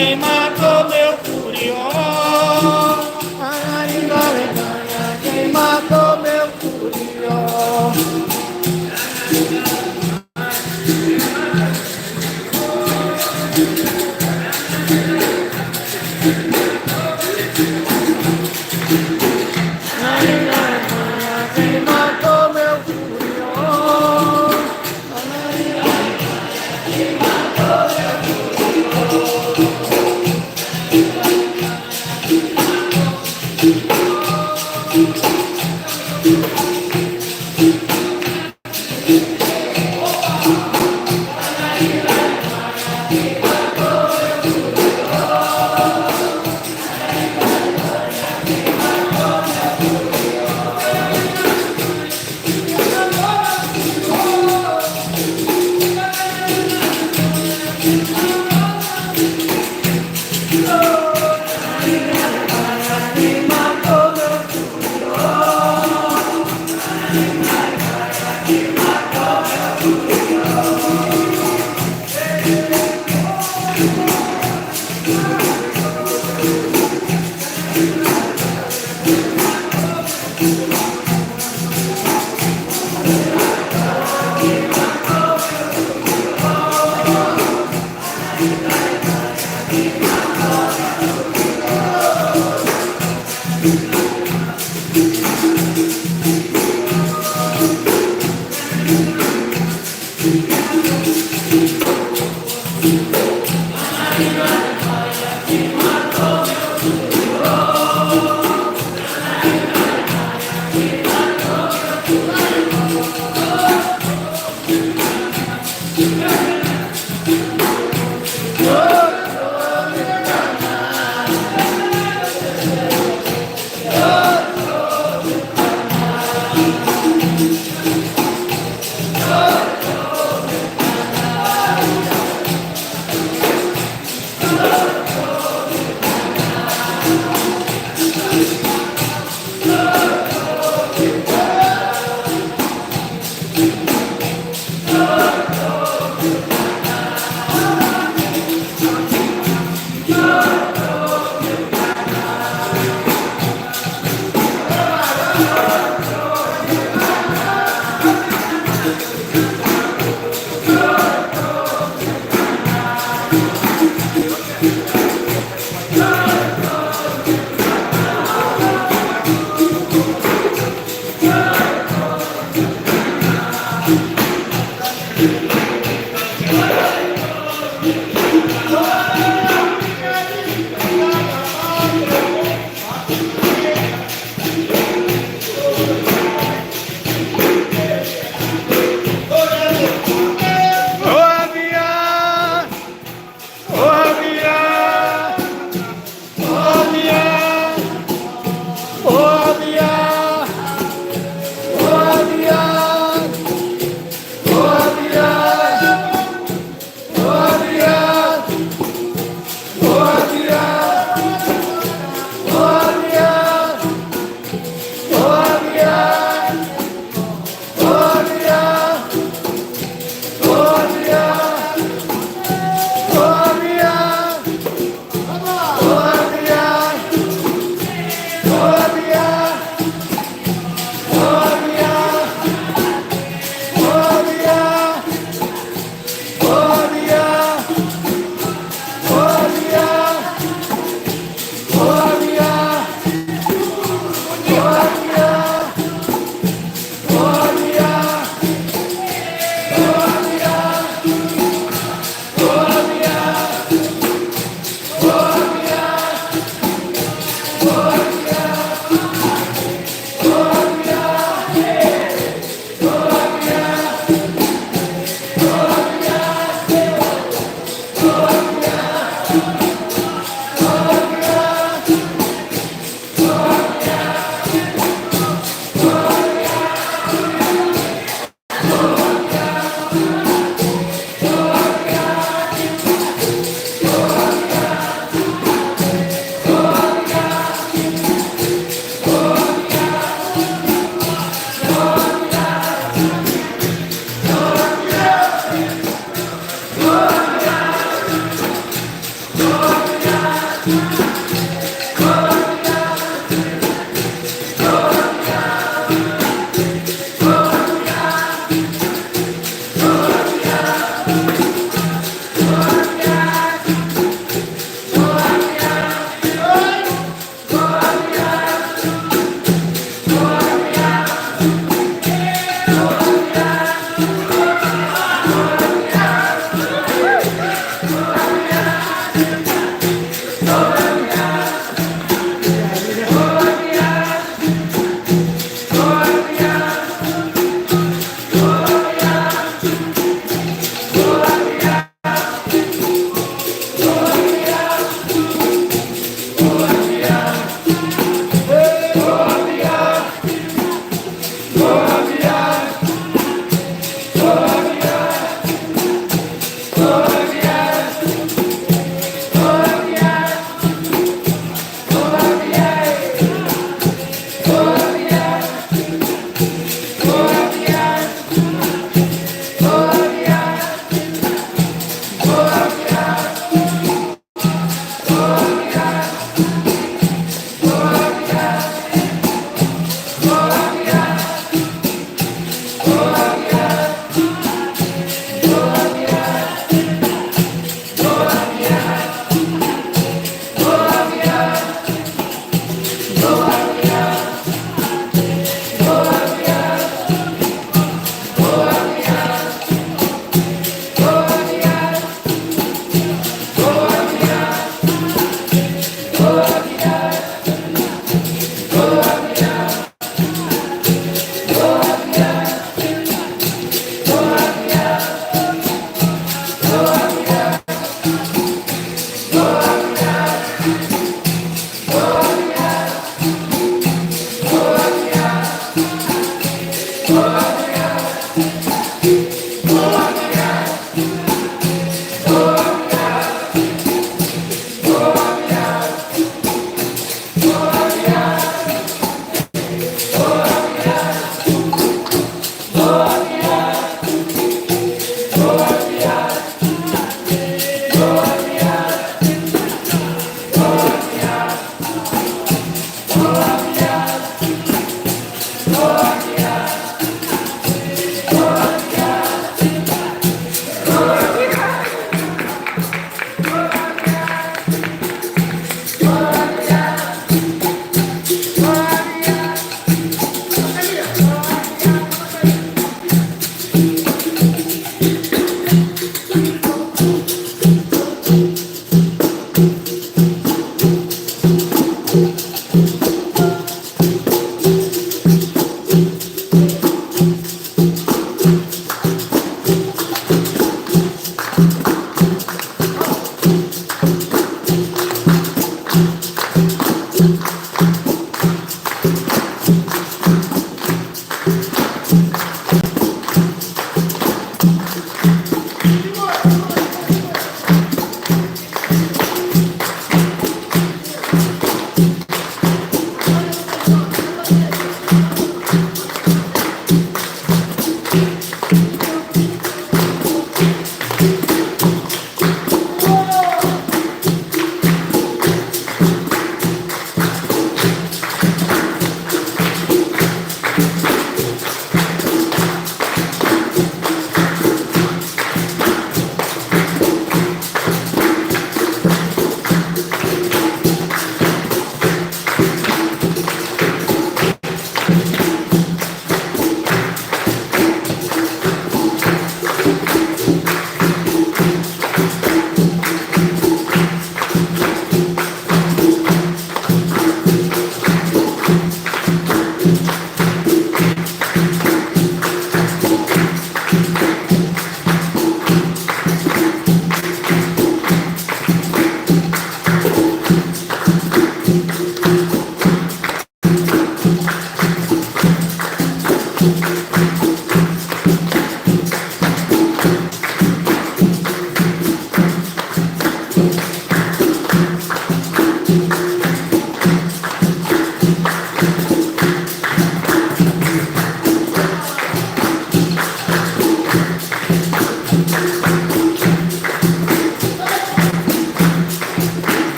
quem matou meu furió. Quem matou meu furió. Quem matou meu furió. Quem matou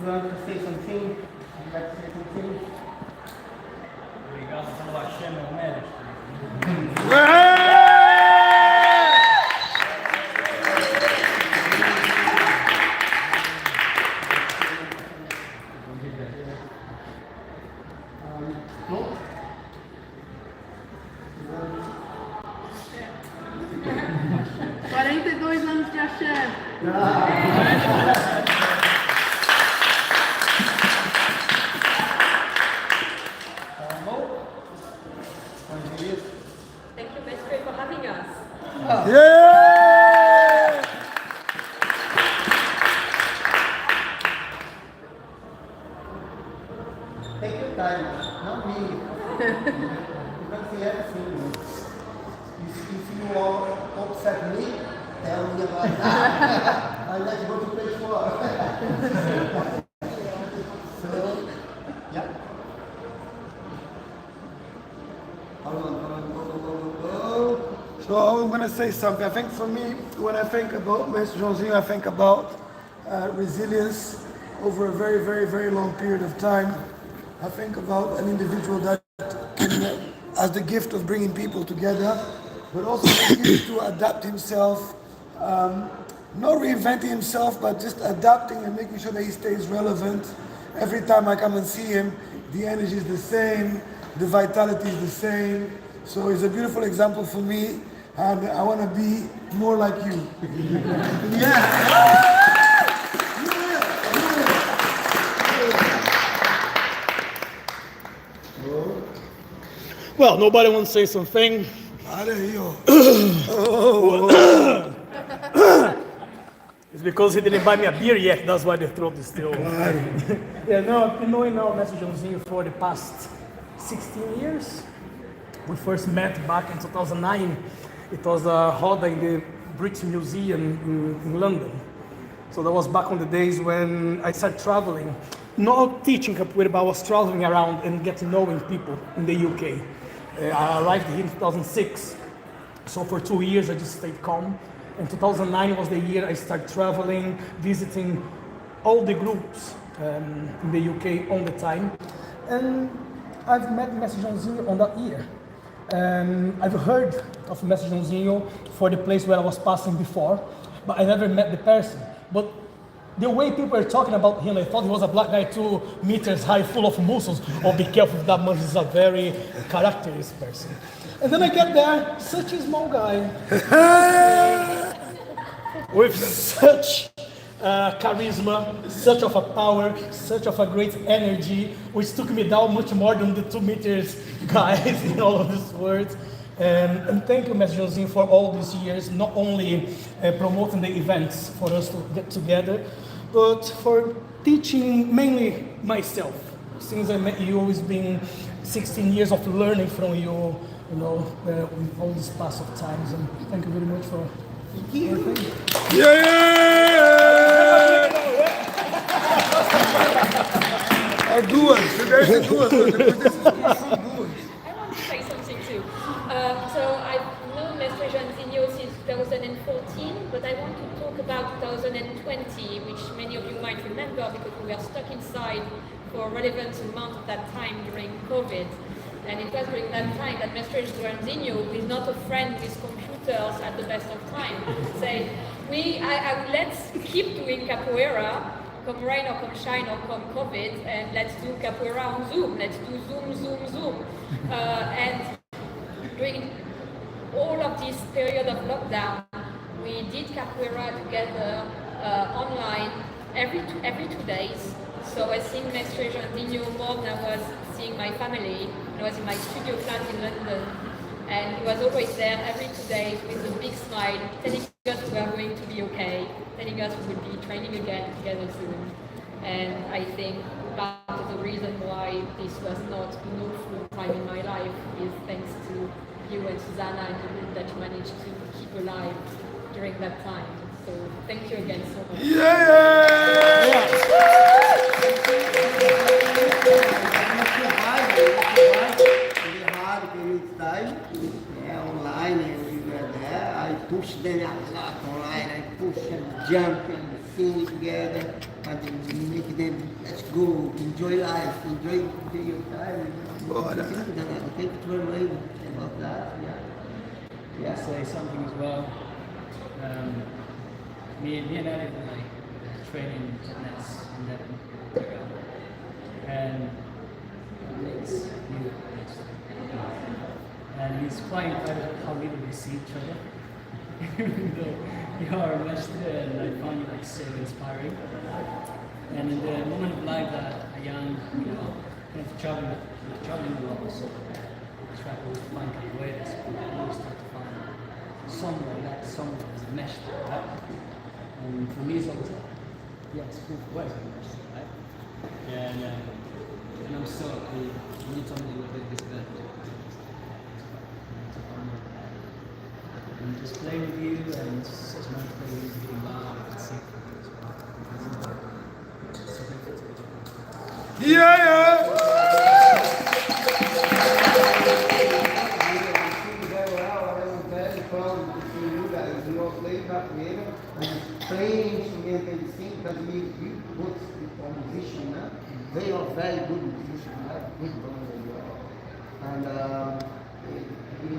You want to say something? Would you like to say something? Obrigado pelo axé, meu mestre. No? 42 anos de axé. Thank you, Mestre, for having us. Yeah! Take your time, not me. You can see everything. If you are upset me, tell me about that. I'll let you go to page 4. So, yeah. Hold on, go. So I'm going to say something. I think for me, when I think about Mestre Joãozinho, I think about resilience over a very, very, very long period of time. I think about an individual that can, has the gift of bringing people together, but also the gift to adapt himself, not reinventing himself, but just adapting and making sure that he stays relevant. Every time I come and see him, the energy is the same, the vitality is the same. So he's a beautiful example for me, and I want to be more like you. Well, nobody wants to say something. It's because he didn't buy me a beer yet. That's why the throat is still. Yeah, no, I've been knowing now Mestre Joãozinho for the past 16 years. We first met back in 2009. It was a Roda in the British Museum in London. So that was back on the days when I started traveling, not teaching capoeira, but I was traveling around and getting knowing people in the UK. I arrived here in 2006, so for 2 years I just stayed calm. And 2009 was the year I started traveling, visiting all the groups in the UK all the time. And I've met Mestre Joãozinho on that year. I've heard of Mestre Joãozinho for the place where I was passing before, but I never met the person. But the way people were talking about him, I thought he was a black guy 2 meters high, full of muscles. Oh, be careful with that man, he's a very characteristic person. And then I get there, such a small guy, with such charisma, such of a power, such of a great energy, which took me down much more than the 2 meters guys in all of this world. And thank you, Mestre Joãozinho, for all these years, not only promoting the events for us to get together, but for teaching mainly myself. Since I met you, it's been 16 years of learning from you, with all this pass of times. And thank you very much for everything. Duas, duas. I want to say something too. So I've known Mestre Joãozinho since 2014, but I want to talk about 2020, which many of you might remember because we were stuck inside for a relevant amount of that time during COVID. And it was during that time that Mestre Joãozinho, who is not a friend with computers at the best of time, said, let's keep doing capoeira, come rain or come shine or come COVID, and let's do capoeira on Zoom. Let's do Zoom. And during all of this period of lockdown, we did capoeira together online every 2 days. So I seen Mestre Joãozinho more than I was seeing my family. I was in my studio flat in London, and he was always there every 2 days with a big smile, telling us we are going to be okay, telling us we would be training again together soon. And I think part of the reason why this was not full time in my life is thanks to you and Susanna and the group that you managed to keep alive during that time. So thank you again so much. Online and we were there. I pushed them a lot online. I pushed them, jump and sing together, and make them, let's go, enjoy life, enjoy your time. Thank you very much about that. Yeah, say something as well. Me and Eric were training fitness in Devon together. And it's new. And it's quite incredible how little we see each other. Even though you are a master, and I find you so inspiring. And in the moment of life that a young, kind of traveling a lot, so travel to find capoeiras, but always start to find someone as a mestre, right? And for me, it's always it's cool. Where's the mestre, right? And I'm so happy when you told me you were doing this event. And just play with you, and it's such a nice play with you, getting loud and sing. So thankful to you. Playing instrument and sing, because we both are musicians, né? they are very good musicians, very good drummers as well. And he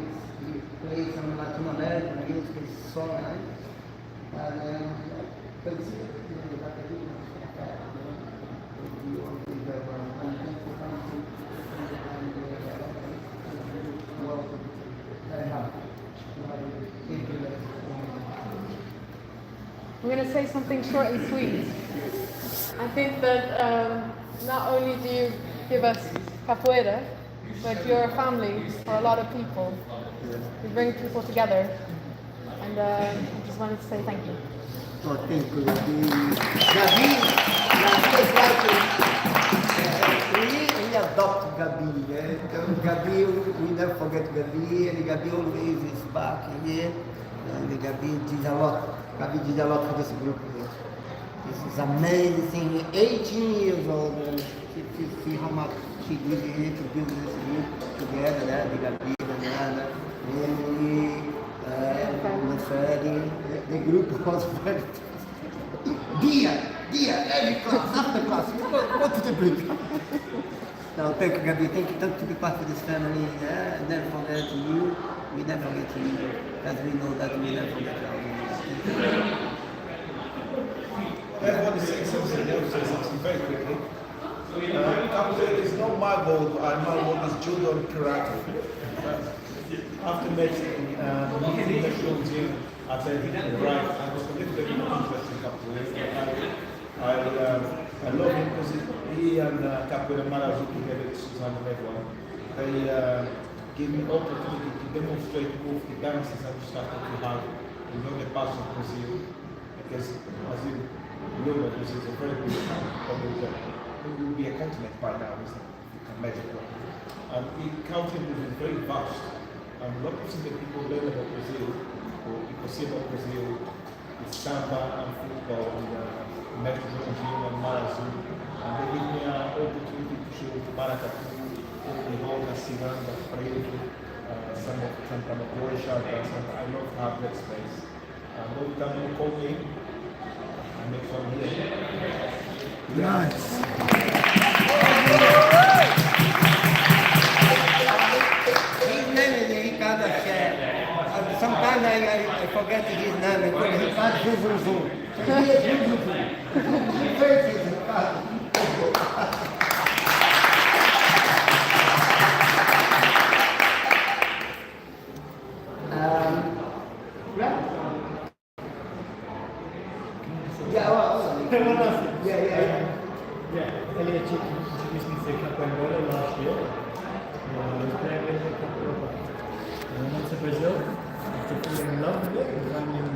plays some Latin American music, it's so nice. And I'm going to say something short and sweet. I think that not only do you give us capoeira, but you're a family for a lot of people. You bring people together, and I just wanted to say thank you. Oh, thank you. Gabi is like, we adopt Gabi. Gabi, we never forget Gabi, and Gabi always is back here. And Gabi did a lot. Gabi did a lot for this group here. This is amazing. 18 years old, and see how much she did here to build this group together, the Gabi, the Nana, Emily, the group was very. Dia, every class, after class, what to the break? No, thank you, Gabi. Thank you to be part of this family. Never forget you. We never forget you. As we know that we never forget you. I want to say something. I want to say something very quickly. Capoeira is not my goal. My goal is judo and karate. After meeting the shows I said, right, I was a little bit more interested in Capoeira. I love him because he and Capoeira Marazu together with Susanna Medwan, they give me opportunity to demonstrate both the dances that we started to have in the past of Brazil. Because as you know, Brazil is a very big country. It will be a continent by now, isn't it? You can imagine. And the country is very vast. And a lot of things that people learn about Brazil, or people see about Brazil, is samba and football, and Mestre and Marazu. And they give me an opportunity to show Maracatu, the Roda, Ciranda, Freire, some of Santa Maria, I love to have that space. And every time you call me, I make fun here. Nice. His name is Ricardo Cher. Sometimes I forget his name because Ricardo Zuzuzu. He is Zuzuzu. He faces Ricardo. Elliot introduced me to Capoeira last year. I was playing with a couple of I went to Brazil after falling in love with it and finding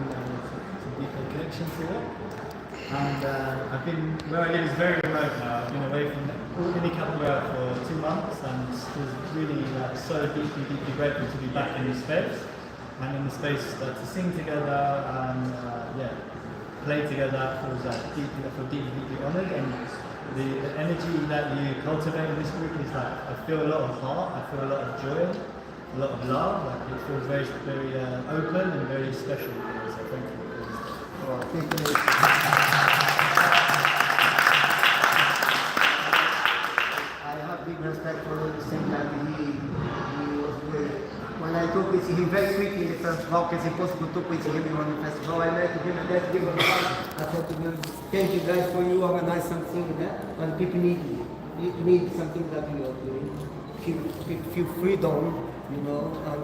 some deeper connection to it. And I've been, where I live is very remote now. I've been away from any Capoeira for 2 months and was really so deeply grateful to be back in the space. And in the space to sing together and play together. I feel deeply honoured, and the energy that you cultivate in this group is like, I feel a lot of heart, I feel a lot of joy, a lot of love. Like it feels very, very open and very special. So thank you. I have big respect for the same time he was with. When I took with him very quickly in the festival, because he was to talk with him on the festival, I met him and that gave him I said to him, thank you guys for you organize something when people need something that you are doing. Feel freedom, you know, and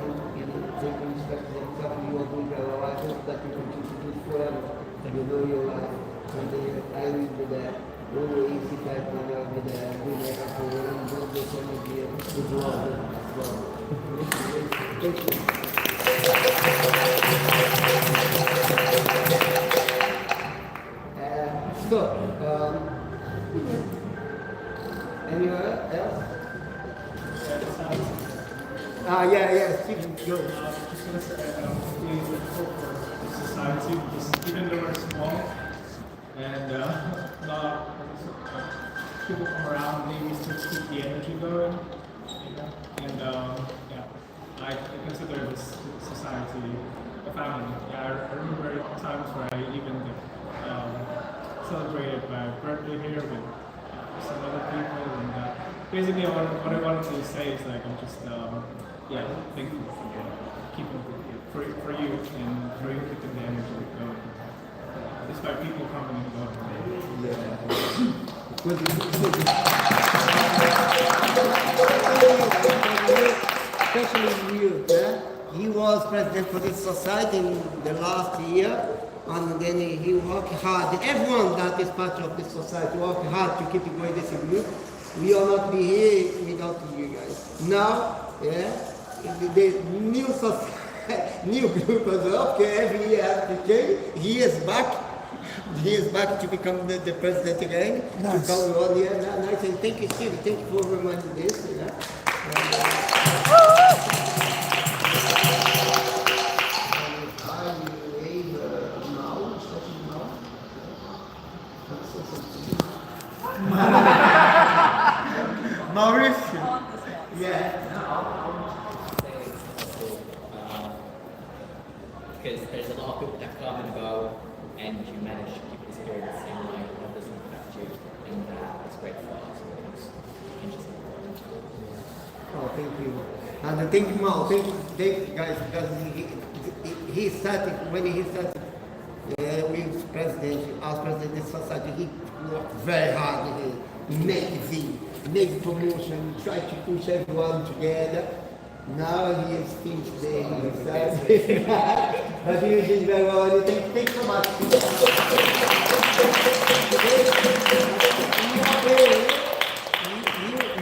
they can respect themselves. You are doing very well. I hope that you continue to do it forever. You know your life. And I will be there. Always, if I can, I'll be there. We make a program, don't get energy, and do all that as well. Thank you. Anyone else? Stephen, go. Just want to say, we hope for society, because even though we're small and not people come around, maybe still keep the energy going, and I consider this society a family. I remember times where I even celebrated my birthday here with some other people. And basically, what I wanted to say is like I'm just thankful for keeping for you and for you keeping the energy going. Despite people coming and going. Especially you, yeah? He was president for this society in the last year, and then he worked hard. Everyone that is part of this society worked hard to keep it going this group. We will not be here without you guys. Now, yeah, the new society, new group as well, okay, every year has to change. He is back. He is back to become the president again. Nice. To come 1 year. Nice. And thank you, Steve. Thank you for reminding this. Yeah. Mauricio. Yeah. Because there's a lot of people that come and go, and you manage to keep the spirit the same way, that doesn't affect you, and that's great for us. Because you can just Oh, thank you. And thank you, Mal. Thank you guys, because he started, when he started with president, as president of the society, he worked very hard. He made promotion, tried to push everyone together. Now he is finished there himself. But he did very well. Thank you so much.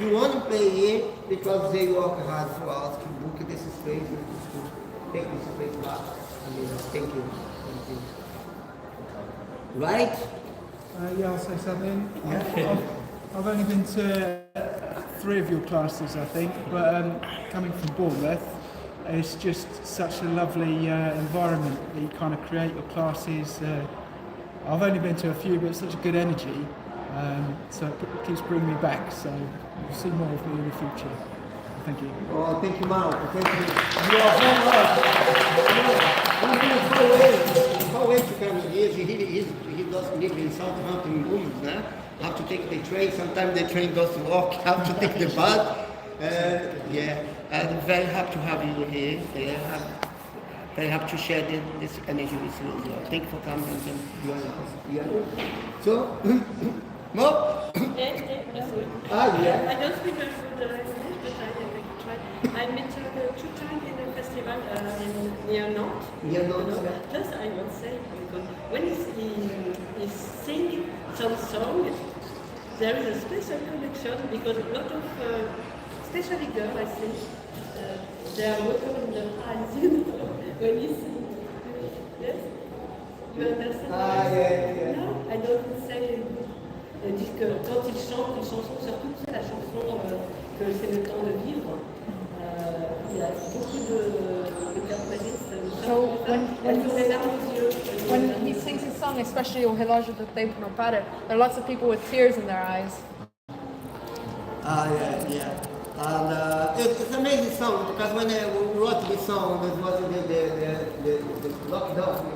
You want to play here because they work hard for us to book this space and to take this space back. I mean, thank you. Right? Yeah, I'll say something. Yeah. I've only been to 3 of your classes, I think, but coming from Bournemouth, it's just such a lovely environment that you kind of create your classes. I've only been to a few, but it's such a good energy, so it keeps bringing me back. So you'll see more of me in the future. Thank you. Oh, thank you, Mal. Thank you. You are very welcome. We've been far away to come here. He doesn't live in Southampton rooms, né? Have to take the train. Sometimes the train doesn't walk. Have to take the bus. Yeah, I'm very happy to have you here. Very happy to share this energy with you as well. Thank you for coming and joining us. Yeah. So, Mo? Yeah. I don't speak very good English, but I try. I met her 2 times in the festival near Nantes. Near Nantes, yeah. Plus, I will say, because when he sings some song, there is a special connection because a lot of, especially girls, I think, they are welcome in the eyes, when he sings. Yes? You understand? Yeah. No, I don't say. Dit que quand il chante une chanson, surtout c'est la chanson que c'est le temps de vivre, il y a beaucoup de capoeiristes. So when he sings his song, especially O Relógio do Tempo no Para, there are lots of people with tears in their eyes. Yeah. And it's an amazing song because when we wrote this song, it was the lockdown,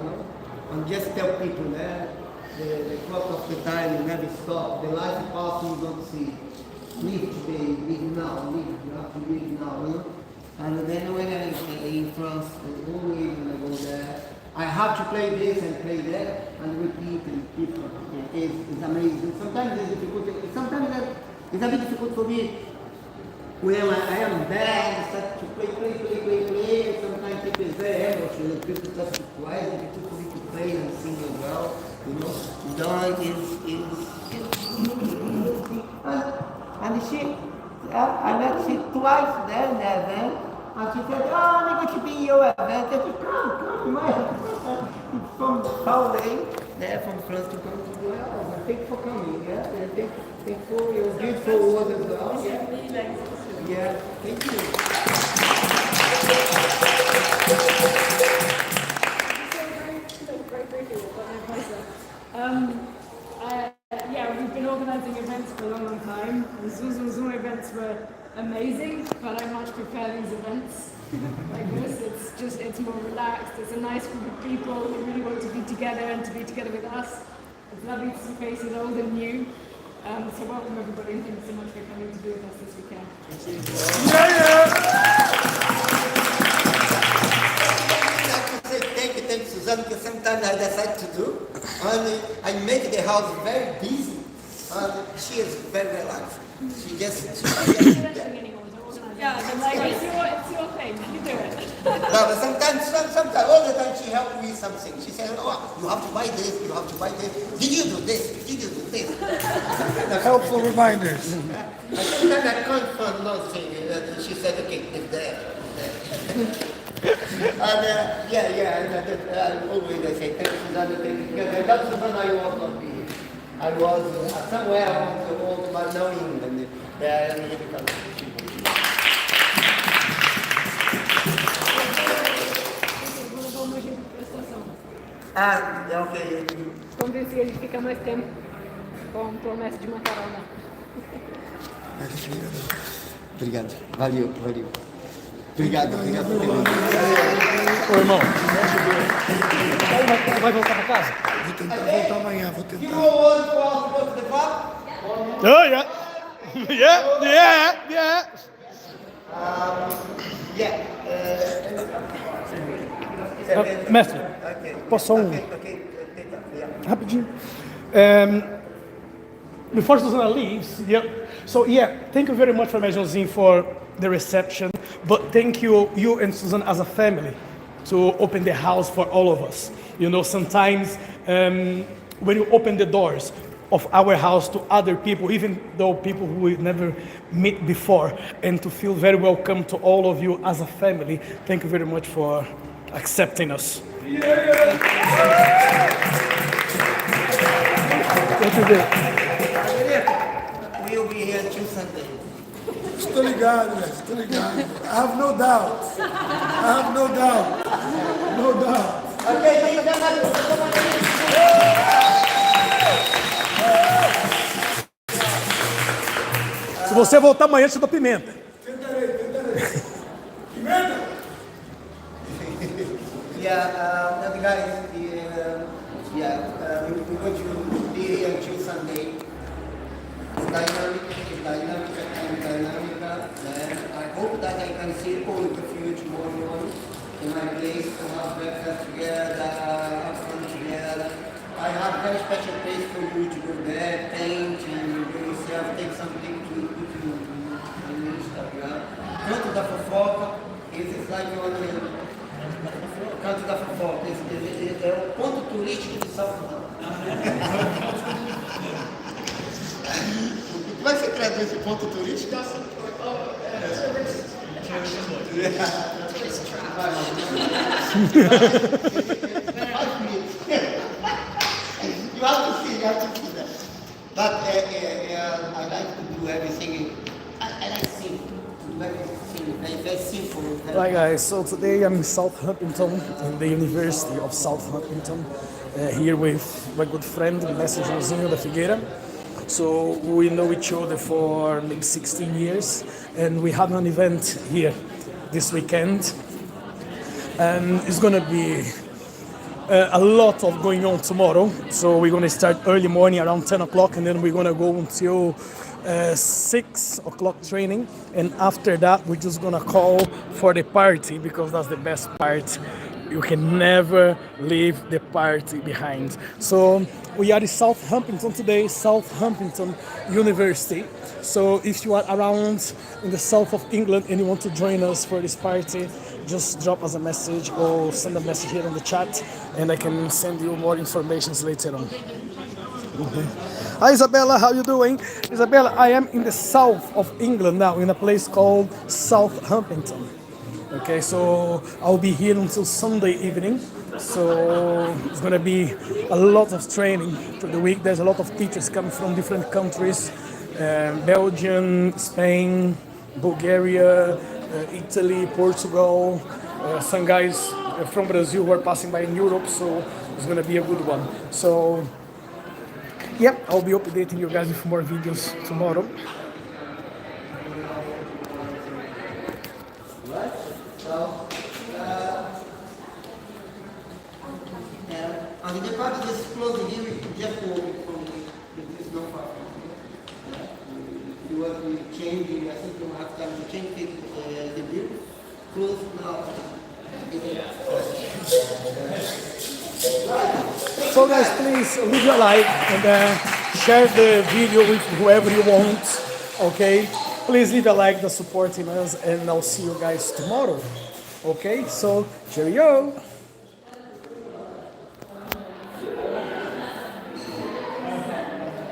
and just tell people that the clock of the time never stop. The life path you don't see. Live today, live now, you have to live now. And then when I'm in France, when I go there, I have to play this and play that and repeat and repeat. It's amazing. Sometimes it's difficult. Sometimes it's a bit difficult for me. When I am there, I start to play. Sometimes people is very emotional. People just quiet. It's difficult for me to play and sing as well. Dawn and she, I met she twice there, and she said, oh, I'm going to be your event. I said, come, from Pauline, there from France to come to the house. Thank you for coming, yeah? Thank you for your beautiful words as well. Yeah, thank We've been organising events for a long time. The Zoom events were amazing, but I much prefer these events like this. It's more relaxed. It's a nice group of people who really want to be together and to be together with us. It's lovely to see faces old and new. So welcome everybody and thank you so much for coming to be with us this weekend. Thank you, Suzanne, because sometimes I decide to do, and I make the house very busy, and she is very relaxed. She just, Yeah, it's your thing. You do it. no, but sometimes, all the time she helps me something. She says, oh, you have to buy this, you have to buy this. Did you do this? Did you do this? Helpful reminders. Sometimes I can't find nothing. She said, okay, it's there. And I always say, thank you, Suzanne, thank you. Because without Suzanne, I was not be here. I was somewhere on my now England. Ok. Convenci ele de ficar mais tempo com promessa de macarona. Obrigado. Valeu. Obrigado por ter vindo. Ô irmão, vai voltar pra casa? Vou tentar voltar amanhã, vou tentar. Oh, yeah. Yeah. Mestre, posso só rapidinho? Before Susanna leaves, thank you very much for Mestre for the reception, but thank you and Susan as a family to open the house for all of us. You know, sometimes when you open the doors of our house to other people, even though people who we never met before, and to feel very welcome to all of you as a family, thank you very much for accepting us. Thank you very much. We'll be here till Sunday. Estou ligado, velho, estou ligado. I have no doubt. No doubt. Ok, thank you very much. Se você voltar amanhã, eu te dou pimenta. Tentarei. Pimenta? The guys, we're going to be here until Sunday. It's dynamic. I hope that I can see all of you tomorrow morning in my place to have breakfast together, have fun together. I have a very special place for you to go there, paint, and do yourself, take something to put in your Instagram. Canto da Fofoca, it's like Canto da Fofoca, é o ponto turístico de Southampton. Como é que você traduz esse ponto turístico? You have to see that. But I like to do everything. I like sing. To do everything very simple. Hi guys, so today I'm in Southampton, in the University of Southampton, here with my good friend, Mestre Joãozinho da Figueira. So we know each other for maybe 16 years, and we have an event here this weekend. And it's gonna be a lot of going on tomorrow. So we're gonna start early morning around 10 o'clock, and then we're gonna go until 6 o'clock training. And after that, we're just gonna call for the party, because that's the best part. You can never leave the party behind. So we are in Southampton today, Southampton University. So if you are around in the south of England and you want to join us for this party, just drop us a message or send a message here in the chat, and I can send you more information later on. Okay. Hi Isabella, how you doing? Isabella, I am in the south of England now, in a place called Southampton. Okay, so I'll be here until Sunday evening. So it's gonna be a lot of training through the week. There's a lot of teachers coming from different countries, Belgium, Spain, Bulgaria, Italy, Portugal, some guys from Brazil who are passing by in Europe, so it's gonna be a good one. So yeah, I'll be updating you guys with more videos tomorrow. And the part is closing here, just walking from this, not far from here. think the bill close now. So guys, please leave your like and share the video with whoever you want. Okay, please leave a like to supporting us, and I'll see you guys tomorrow. Okay, so cheerio.